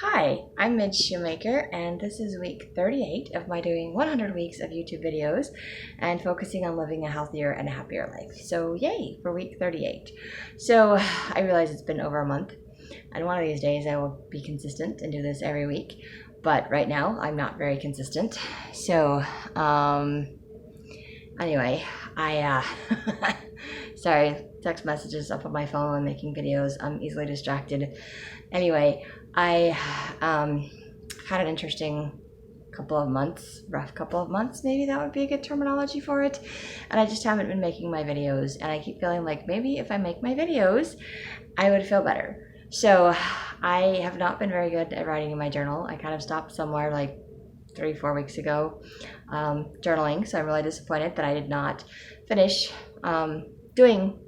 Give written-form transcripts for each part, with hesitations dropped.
Hi, I'm Midge Shoemaker, and this is week 38 of my doing 100 weeks of YouTube videos and focusing on living a healthier and happier life. So, yay for week 38. So, I realize it's been over a month, and one of these days I will be consistent and do this every week. But right now, I'm not very consistent. So, anyway, sorry, text messages up on my phone when making videos. I'm easily distracted. Anyway, I had an interesting couple of months, rough couple of months, maybe that would be a good terminology for it. And I just haven't been making my videos, and I keep feeling like maybe if I make my videos, I would feel better. So I have not been very good at writing in my journal. I kind of stopped somewhere like 3-4 weeks ago journaling, so I'm really disappointed that I did not finish doing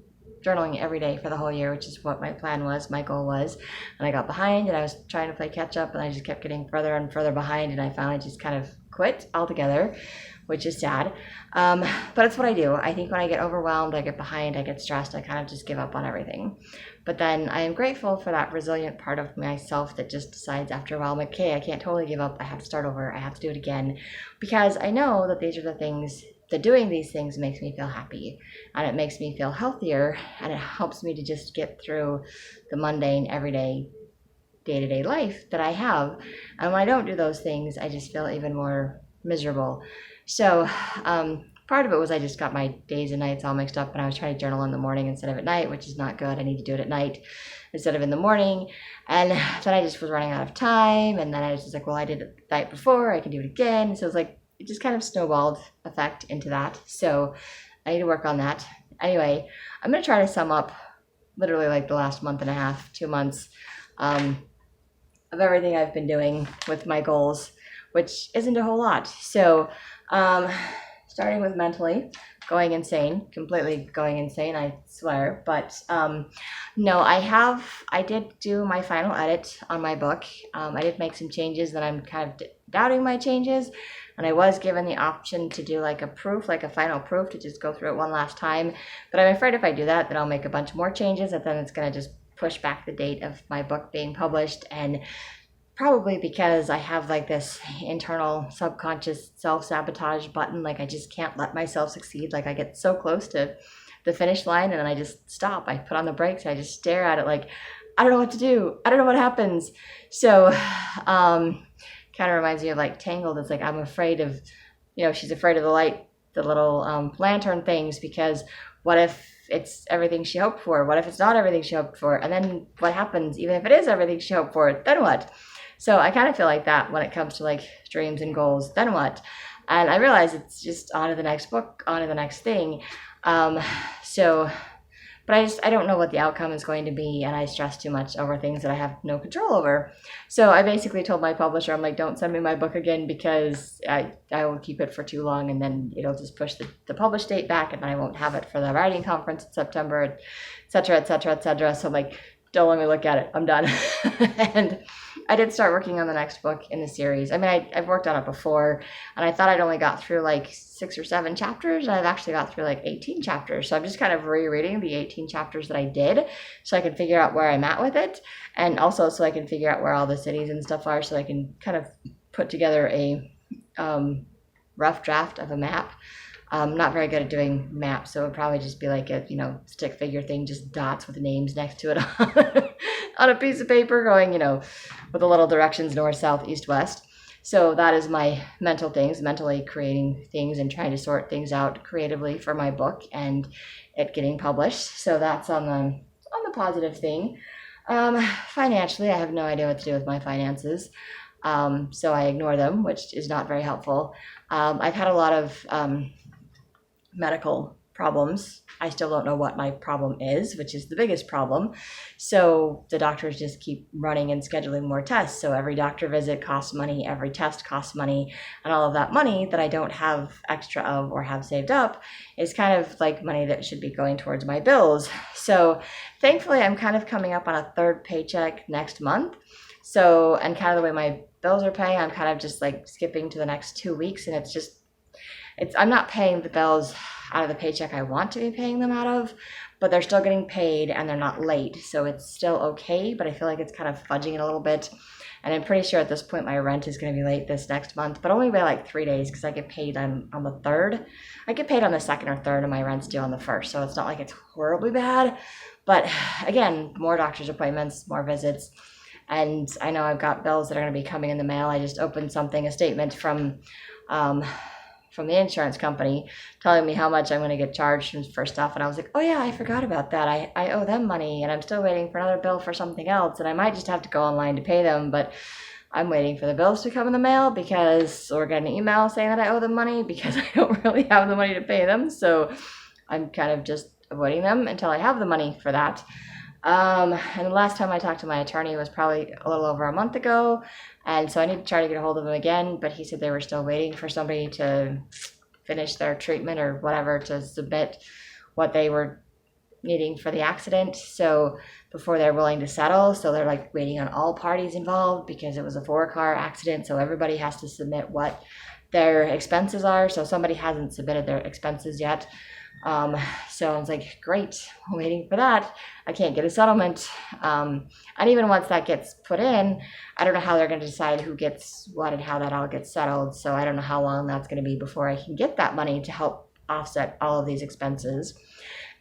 journaling every day for the whole year, which is what my plan was, my goal was. And I got behind, and I was trying to play catch up, and I just kept getting further and further behind, and I finally just kind of quit altogether, which is sad. But it's what I do. I think when I get overwhelmed, I get behind, I get stressed, I kind of just give up on everything. But then I am grateful for that resilient part of myself that just decides after a while, like, okay, I can't totally give up. I have to start over. I have to do it again, because I know that these are the things that doing these things makes me feel happy, and it makes me feel healthier, and it helps me to just get through the mundane, everyday, day-to-day life that I have. And when I don't do those things, I just feel even more miserable. So part of it was I just got my days and nights all mixed up, and I was trying to journal in the morning instead of at night, which is not good. I need to do it at night instead of in the morning. And then I just was running out of time, and then I was just like, well, I did it the night before, I can do it again. So it was like, it just kind of snowballed effect into that. So I need to work on that. Anyway, I'm going to try to sum up literally like the last month and a half, 2 months of everything I've been doing with my goals, which isn't a whole lot. So starting with mentally going insane, completely going insane, I swear. But no, I did do my final edit on my book. I did make some changes that I'm kind of doubting my changes. And I was given the option to do like a proof, like a final proof, to just go through it one last time. But I'm afraid if I do that, then I'll make a bunch more changes, and then it's going to just push back the date of my book being published. And probably because I have like this internal subconscious self-sabotage button, like I just can't let myself succeed. Like I get so close to the finish line, and then I just stop. I put on the brakes, I just stare at it like, I don't know what to do. I don't know what happens. So kind of reminds me of like Tangled. It's like I'm afraid of, she's afraid of the light, the little lantern things, because what if it's everything she hoped for? What if it's not everything she hoped for? And then what happens? Even if it is everything she hoped for, then what? So I kind of feel like that when it comes to like dreams and goals, then what? And I realize it's just on to the next book, on to the next thing. But I don't know what the outcome is going to be, and I stress too much over things that I have no control over. So I basically told my publisher, I'm like, don't send me my book again, because I will keep it for too long, and then it'll just push the publish date back, and then I won't have it for the writing conference in September, et cetera, et cetera, et cetera. So I'm like, don't let me look at it. I'm done. And I did start working on the next book in the series. I mean, I've worked on it before, and I thought I'd only got through like 6 or 7 chapters, and I've actually got through like 18 chapters. So I'm just kind of rereading the 18 chapters that I did, so I can figure out where I'm at with it, and also so I can figure out where all the cities and stuff are, so I can kind of put together a rough draft of a map. I'm not very good at doing maps, so it would probably just be like a, stick figure thing, just dots with names next to it on a piece of paper going, with the little directions, north, south, east, west. So that is my mental things, mentally creating things and trying to sort things out creatively for my book and it getting published. So that's on the positive thing. Financially, I have no idea what to do with my finances. So I ignore them, which is not very helpful. I've had a lot of medical problems. I still don't know what my problem is, which is the biggest problem. So the doctors just keep running and scheduling more tests. So every doctor visit costs money, every test costs money, and all of that money that I don't have extra of or have saved up is kind of like money that should be going towards my bills. So thankfully, I'm kind of coming up on a 3rd paycheck next month. So, and kind of the way my bills are paying, I'm kind of just like skipping to the next 2 weeks, and I'm not paying the bills out of the paycheck I want to be paying them out of, but they're still getting paid and they're not late. So it's still okay, but I feel like it's kind of fudging it a little bit. And I'm pretty sure at this point my rent is going to be late this next month, but only by like 3 days because I get paid on the 3rd. I get paid on the 2nd or 3rd and my rent's due on the 1st. So it's not like it's horribly bad. But again, more doctor's appointments, more visits. And I know I've got bills that are going to be coming in the mail. I just opened a statement from the insurance company telling me how much I'm going to get charged for stuff. And I was like, oh yeah, I forgot about that. I owe them money and I'm still waiting for another bill for something else. And I might just have to go online to pay them. But I'm waiting for the bills to come in the mail because, or get an email saying that I owe them money because I don't really have the money to pay them. So I'm kind of just avoiding them until I have the money for that. And the last time I talked to my attorney was probably a little over a month ago. And so I need to try to get a hold of him again, but he said they were still waiting for somebody to finish their treatment or whatever to submit what they were needing for the accident. So before they're willing to settle, so they're like waiting on all parties involved because it was a 4-car accident. So everybody has to submit what their expenses are. So somebody hasn't submitted their expenses yet. So I was like, great, I'm waiting for that. I can't get a settlement. And even once that gets put in, I don't know how they're going to decide who gets what and how that all gets settled. So I don't know how long that's going to be before I can get that money to help offset all of these expenses.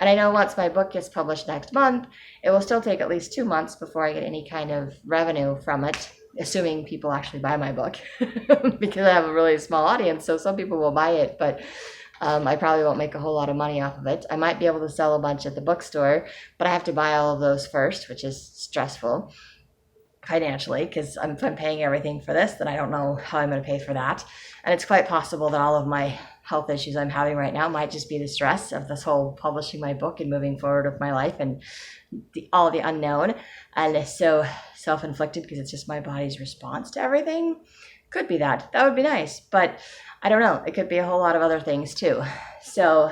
And I know once my book gets published next month, it will still take at least 2 months before I get any kind of revenue from it, assuming people actually buy my book because I have a really small audience. So some people will buy it, but I probably won't make a whole lot of money off of it. I might be able to sell a bunch at the bookstore, but I have to buy all of those first, which is stressful financially because if I'm paying everything for this, then I don't know how I'm going to pay for that. And it's quite possible that all of my health issues I'm having right now might just be the stress of this whole publishing my book and moving forward with my life and all the unknown. And it's so self-inflicted because it's just my body's response to everything. Could be that. That would be nice, but I don't know. It could be a whole lot of other things too. So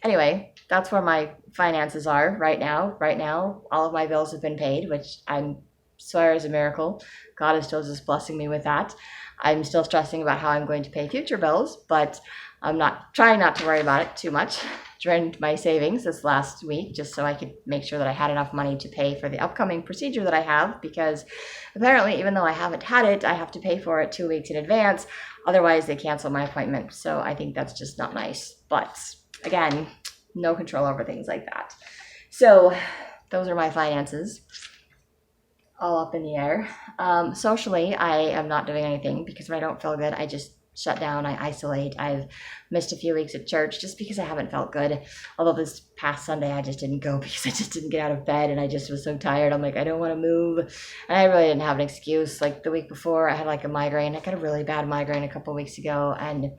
anyway, that's where my finances are right now. Right now, all of my bills have been paid, which I swear is a miracle. God is still just blessing me with that. I'm still stressing about how I'm going to pay future bills, but I'm trying not to worry about it too much. Drained my savings this last week just so I could make sure that I had enough money to pay for the upcoming procedure that I have, because apparently even though I haven't had it, I have to pay for it 2 weeks in advance. Otherwise they cancel my appointment. So I think that's just not nice. But again, no control over things like that. So those are my finances, all up in the air. Socially, I am not doing anything because when I don't feel good, I just shut down, I isolate. I've missed a few weeks at church just because I haven't felt good. Although this past Sunday I just didn't go because I just didn't get out of bed and I just was so tired. I'm like, I don't want to move. And I really didn't have an excuse. Like the week before I had like a migraine. I got a really bad migraine a couple weeks ago and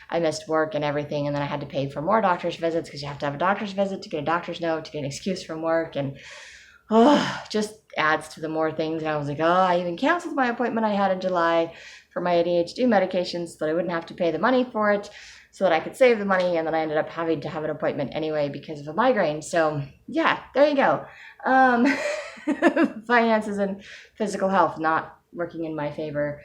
I missed work and everything. And then I had to pay for more doctor's visits because you have to have a doctor's visit to get a doctor's note, to get an excuse from work. And just adds to the more things. And I was like, I even canceled my appointment I had in July for my ADHD medications so that I wouldn't have to pay the money for it, so that I could save the money. And then I ended up having to have an appointment anyway because of a migraine. So yeah, there you go. Finances and physical health not working in my favor.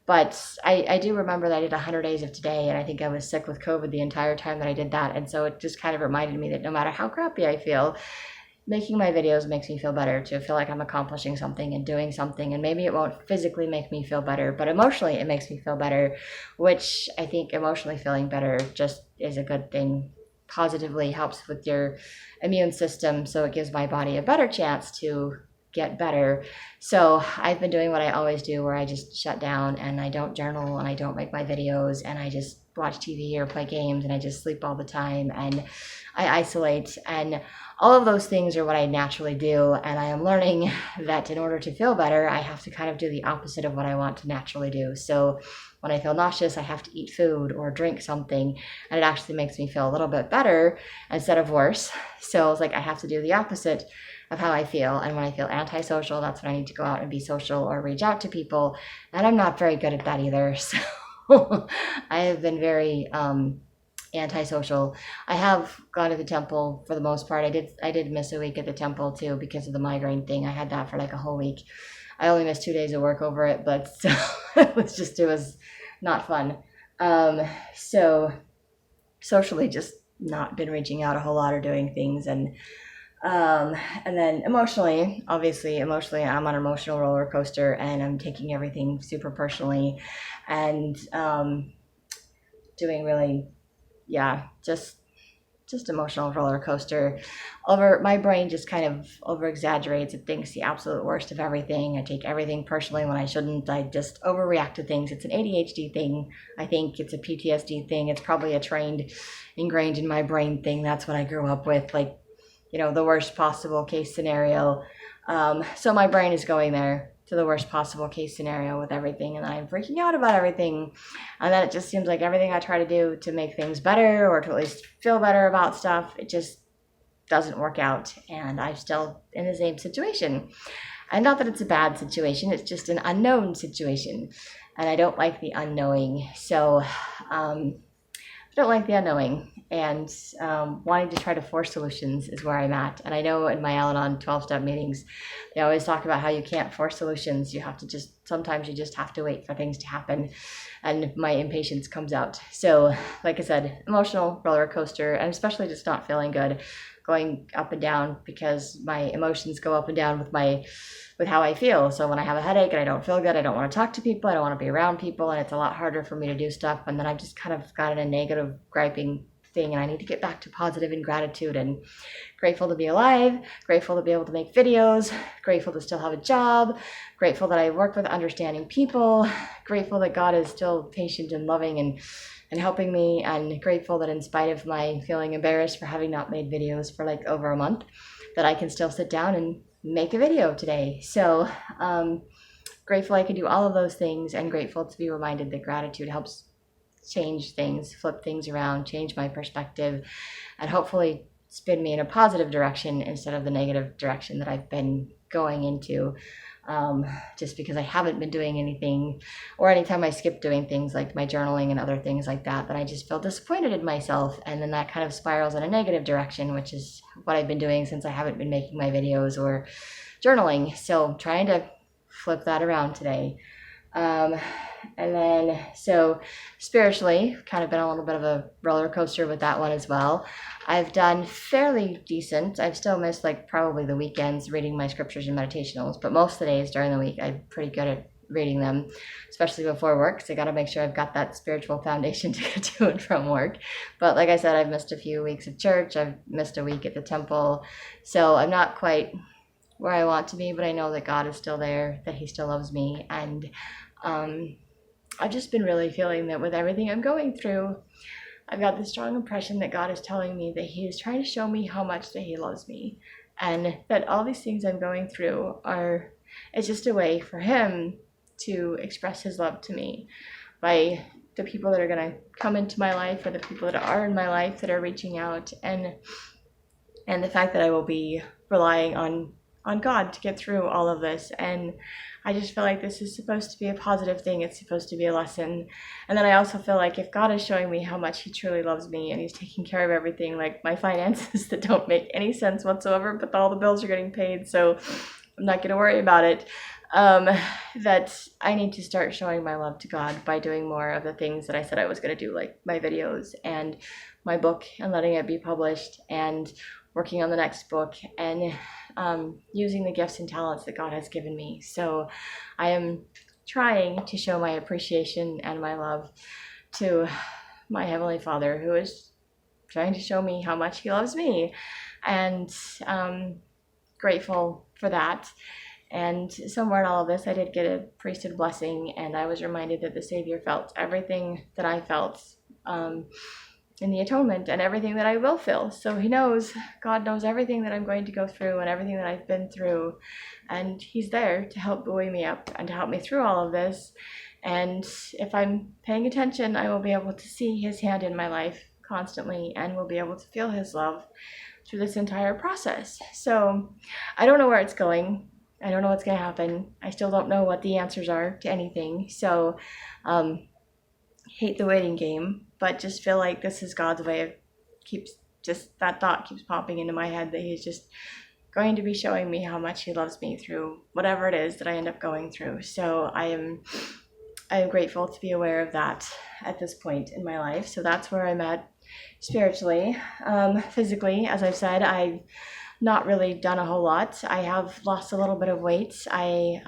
But I do remember that I did 100 days of today, and I think I was sick with COVID the entire time that I did that. And so it just kind of reminded me that no matter how crappy I feel, making my videos makes me feel better, to feel like I'm accomplishing something and doing something. And maybe it won't physically make me feel better, but emotionally it makes me feel better, which I think emotionally feeling better just is a good thing. Positively helps with your immune system, so it gives my body a better chance to get better. So I've been doing what I always do, where I just shut down and I don't journal and I don't make my videos and I just watch TV or play games and I just sleep all the time and I isolate, and all of those things are what I naturally do. And I am learning that in order to feel better, I have to kind of do the opposite of what I want to naturally do. So when I feel nauseous, I have to eat food or drink something, and it actually makes me feel a little bit better instead of worse. So it's like I have to do the opposite of how I feel. And when I feel antisocial, that's when I need to go out and be social or reach out to people. And I'm not very good at that either. So I have been very antisocial. I have gone to the temple for the most part. I did miss a week at the temple too because of the migraine thing. I had that for like a whole week. I only missed 2 days of work over it, but so it was not fun. So socially just not been reaching out a whole lot or doing things. And And then emotionally, obviously, I'm on an emotional roller coaster and I'm taking everything super personally and doing really, yeah, just emotional roller coaster. Over my brain just kind of over exaggerates. It thinks the absolute worst of everything. I take everything personally when I shouldn't. I just overreact to things. It's an ADHD thing. I think it's a PTSD thing. It's probably a trained, ingrained in my brain thing. That's what I grew up with. Like, the worst possible case scenario. So my brain is going there to the worst possible case scenario with everything, and I'm freaking out about everything. And then it just seems like everything I try to do to make things better or to at least feel better about stuff, it just doesn't work out. And I'm still in the same situation. And not that it's a bad situation, it's just an unknown situation. And I don't like the unknowing. So, I don't like the unknowing, and wanting to try to force solutions is where I'm at. And I know in my Al-Anon 12-step meetings, they always talk about how you can't force solutions. You have to sometimes you just have to wait for things to happen. And my impatience comes out. So, like I said, emotional roller coaster, and especially just not feeling good, going up and down because my emotions go up and down with how I feel. So when I have a headache and I don't feel good, I don't want to talk to people, I don't want to be around people, and it's a lot harder for me to do stuff. And then I've just kind of gotten a negative griping thing, and I need to get back to positive and gratitude and grateful to be alive, grateful to be able to make videos, grateful to still have a job, grateful that I work with understanding people, grateful that God is still patient and loving and helping me, and grateful that in spite of my feeling embarrassed for having not made videos for like over a month, that I can still sit down and make a video today. So grateful I can do all of those things, and grateful to be reminded that gratitude helps change things, flip things around, change my perspective, and hopefully spin me in a positive direction instead of the negative direction that I've been going into. Just because I haven't been doing anything, or anytime I skip doing things like my journaling and other things like that, then I just feel disappointed in myself, and then that kind of spirals in a negative direction, which is what I've been doing since I haven't been making my videos or journaling. So trying to flip that around today. And then, so spiritually, kind of been a little bit of a roller coaster with that one as well. I've done fairly decent. I've still missed like probably the weekends reading my scriptures and meditationals, but most of the days during the week, I'm pretty good at reading them, especially before work. So I got to make sure I've got that spiritual foundation to get to and from work. But like I said, I've missed a few weeks of church. I've missed a week at the temple. So I'm not quite where I want to be, but I know that God is still there, that he still loves me. And I've just been really feeling that with everything I'm going through, I've got this strong impression that God is telling me that he is trying to show me how much that he loves me, and that all these things I'm going through it's just a way for him to express his love to me by the people that are going to come into my life, or the people that are in my life that are reaching out, and the fact that I will be relying on God to get through all of this. And I just feel like this is supposed to be a positive thing. It's supposed to be a lesson. And then I also feel like if God is showing me how much he truly loves me, and he's taking care of everything, like my finances that don't make any sense whatsoever, but all the bills are getting paid, so I'm not going to worry about it, that I need to start showing my love to God by doing more of the things that I said I was going to do, like my videos and my book and letting it be published, and working on the next book, and using the gifts and talents that God has given me. So I am trying to show my appreciation and my love to my Heavenly Father, who is trying to show me how much he loves me, and grateful for that. And somewhere in all of this, I did get a priesthood blessing, and I was reminded that the Savior felt everything that I felt in the atonement, and everything that I will feel. So God knows everything that I'm going to go through and everything that I've been through, and he's there to help buoy me up and to help me through all of this. And if I'm paying attention, I will be able to see his hand in my life constantly, and will be able to feel his love through this entire process. So I don't know where it's going. I don't know what's going to happen. I still don't know what the answers are to anything. So hate the waiting game, but just feel like this is God's way of that thought keeps popping into my head, that he's just going to be showing me how much he loves me through whatever it is that I end up going through. So I am grateful to be aware of that at this point in my life. So that's where I'm at spiritually. Physically, as I've said, I not really done a whole lot. I have lost a little bit of weight. I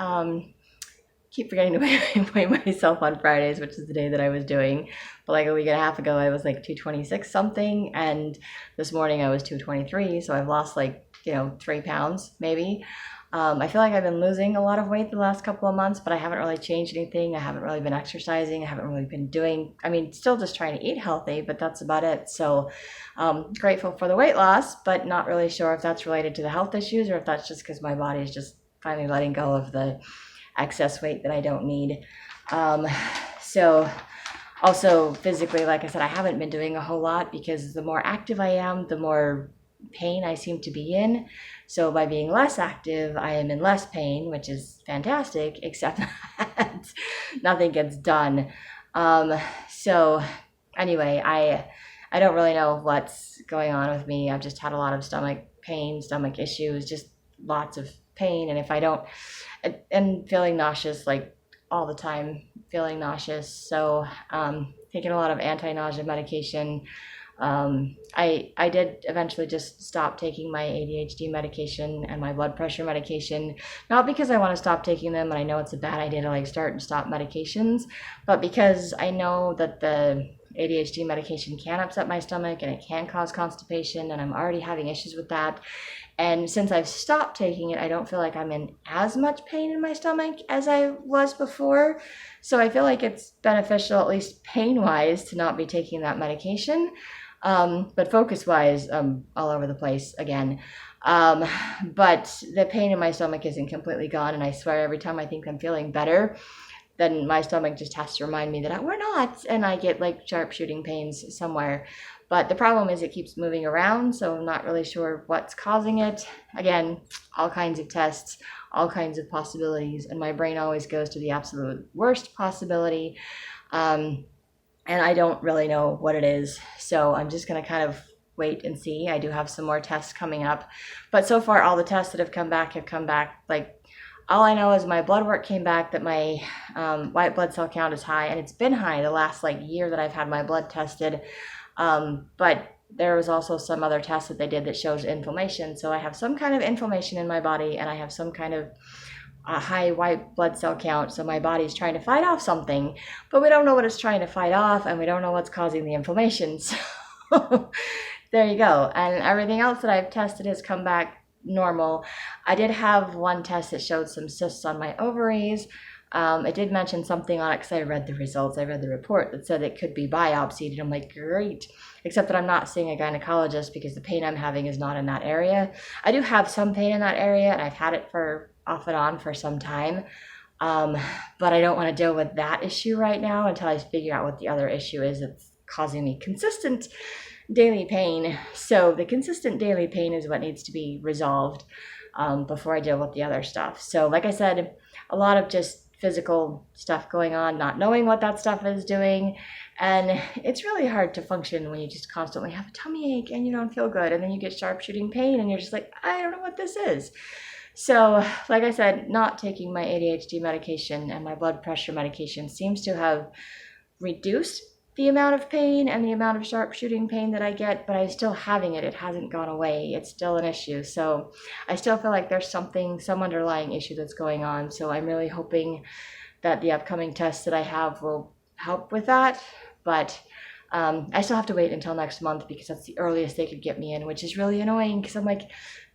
keep forgetting to weigh myself on Fridays, which is the day that I was doing. But like a week and a half ago, I was like 226 something, and this morning I was 223. So I've lost like 3 pounds maybe. I feel like I've been losing a lot of weight the last couple of months, but I haven't really changed anything. I haven't really been exercising. I haven't really been still just trying to eat healthy, but that's about it. So grateful for the weight loss, but not really sure if that's related to the health issues or if that's just because my body is just finally letting go of the excess weight that I don't need. So also physically, like I said, I haven't been doing a whole lot because the more active I am, the more pain I seem to be in. So by being less active, I am in less pain, which is fantastic, except that nothing gets done. So anyway, I don't really know what's going on with me. I've just had a lot of stomach pain, stomach issues, just lots of pain. And if I don't, and feeling nauseous, like all the time, feeling nauseous. So taking a lot of anti-nausea medication. I did eventually just stop taking my ADHD medication and my blood pressure medication, not because I want to stop taking them and I know it's a bad idea to like start and stop medications, but because I know that the ADHD medication can upset my stomach and it can cause constipation, and I'm already having issues with that. And since I've stopped taking it, I don't feel like I'm in as much pain in my stomach as I was before. So I feel like it's beneficial, at least pain-wise, to not be taking that medication. But focus-wise, all over the place again. But the pain in my stomach isn't completely gone, and I swear every time I think I'm feeling better, then my stomach just has to remind me that we're not, and I get like sharp shooting pains somewhere. But the problem is it keeps moving around, so I'm not really sure what's causing it. Again, all kinds of tests, all kinds of possibilities, and my brain always goes to the absolute worst possibility. And I don't really know what it is, so I'm just going to kind of wait and see. I do have some more tests coming up, but so far all the tests that have come back like, all I know is my blood work came back that my white blood cell count is high, and it's been high the last like year that I've had my blood tested. But there was also some other tests that they did that shows inflammation. So I have some kind of inflammation in my body, and I have some kind of high white blood cell count. So my body's trying to fight off something, but we don't know what it's trying to fight off, and we don't know what's causing the inflammation. So there you go. And everything else that I've tested has come back normal. I did have one test that showed some cysts on my ovaries. It did mention something on it because I read the results. I read the report that said it could be biopsied, and I'm like, great. Except that I'm not seeing a gynecologist because the pain I'm having is not in that area. I do have some pain in that area, and I've had it for off and on for some time. But I don't want to deal with that issue right now until I figure out what the other issue is that's causing me consistent daily pain. So the consistent daily pain is what needs to be resolved before I deal with the other stuff. So like I said, a lot of just physical stuff going on, not knowing what that stuff is doing. And it's really hard to function when you just constantly have a tummy ache and you don't feel good. And then you get sharp shooting pain and you're just like, I don't know what this is. So like I said, not taking my ADHD medication and my blood pressure medication seems to have reduced the amount of pain and the amount of sharp shooting pain that I get, but I'm still having it. It hasn't gone away. It's still an issue. So I still feel like there's some underlying issue that's going on. So I'm really hoping that the upcoming tests that I have will help with that. But I still have to wait until next month because that's the earliest they could get me in, which is really annoying because I'm like,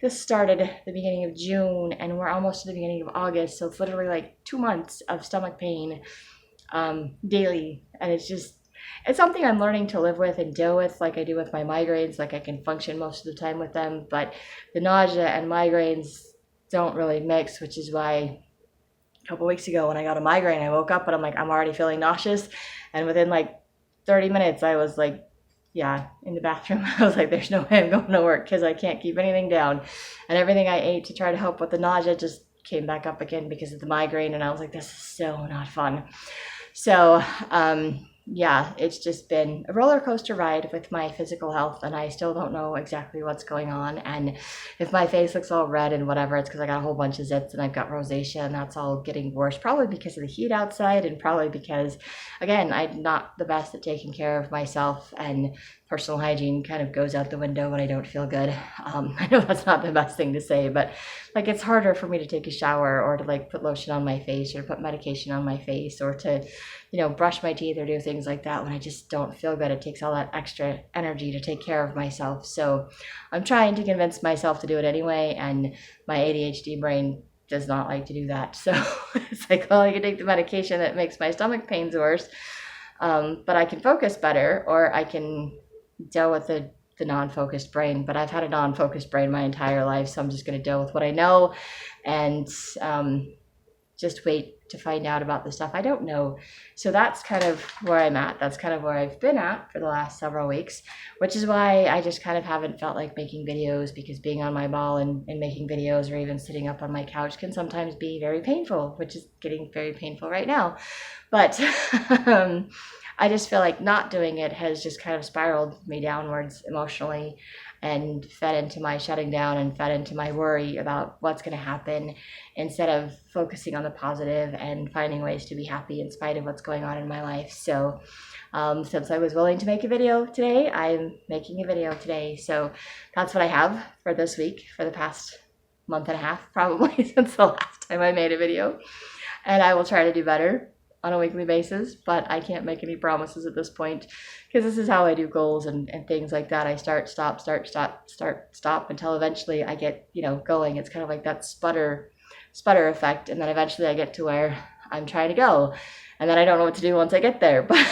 this started at the beginning of June and we're almost to the beginning of August. So it's literally like 2 months of stomach pain daily. And it's something I'm learning to live with and deal with, like I do with my migraines. Like I can function most of the time with them, but the nausea and migraines don't really mix, which is why a couple weeks ago when I got a migraine, I woke up and I'm like, I'm already feeling nauseous. And within like 30 minutes, I was like, in the bathroom. I was like, there's no way I'm going to work because I can't keep anything down. And everything I ate to try to help with the nausea just came back up again because of the migraine. And I was like, this is so not fun. So, it's just been a roller coaster ride with my physical health, and I still don't know exactly what's going on. And if my face looks all red and whatever, it's because I got a whole bunch of zits and I've got rosacea, and that's all getting worse, probably because of the heat outside, and probably because, again, I'm not the best at taking care of myself and personal hygiene kind of goes out the window when I don't feel good. I know that's not the best thing to say, but like it's harder for me to take a shower or to like put lotion on my face or to put medication on my face or to, brush my teeth or do things like that when I just don't feel good. It takes all that extra energy to take care of myself. So I'm trying to convince myself to do it anyway, and my ADHD brain does not like to do that. So it's like, well, I can take the medication that makes my stomach pains worse, but I can focus better, or I can deal with the non-focused brain. But I've had a non-focused brain my entire life, so I'm just going to deal with what I know and just wait to find out about the stuff I don't know. So that's kind of where I'm at. That's kind of where I've been at for the last several weeks, which is why I just kind of haven't felt like making videos, because being on my ball and making videos or even sitting up on my couch can sometimes be very painful, which is getting very painful right now. But I just feel like not doing it has just kind of spiraled me downwards emotionally and fed into my shutting down and fed into my worry about what's going to happen, instead of focusing on the positive and finding ways to be happy in spite of what's going on in my life. So since I was willing to make a video today, I'm making a video today. So that's what I have for this week, for the past month and a half, probably since the last time I made a video. And I will try to do better on a weekly basis, but I can't make any promises at this point, because this is how I do goals and things like that. I start, stop until eventually I get, going. It's kind of like that sputter effect. And then eventually I get to where I'm trying to go. And then I don't know what to do once I get there, but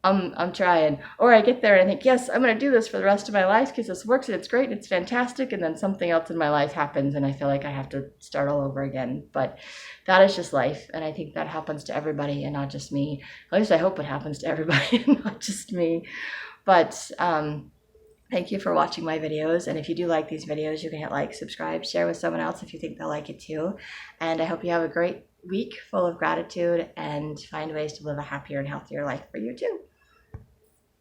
I'm trying. Or I get there and I think, yes, I'm going to do this for the rest of my life because this works and it's great and it's fantastic. And then something else in my life happens and I feel like I have to start all over again. But that is just life. And I think that happens to everybody and not just me. At least I hope it happens to everybody and not just me. But thank you for watching my videos. And if you do like these videos, you can hit like, subscribe, share with someone else if you think they'll like it too. And I hope you have a great week full of gratitude and find ways to live a happier and healthier life for you too.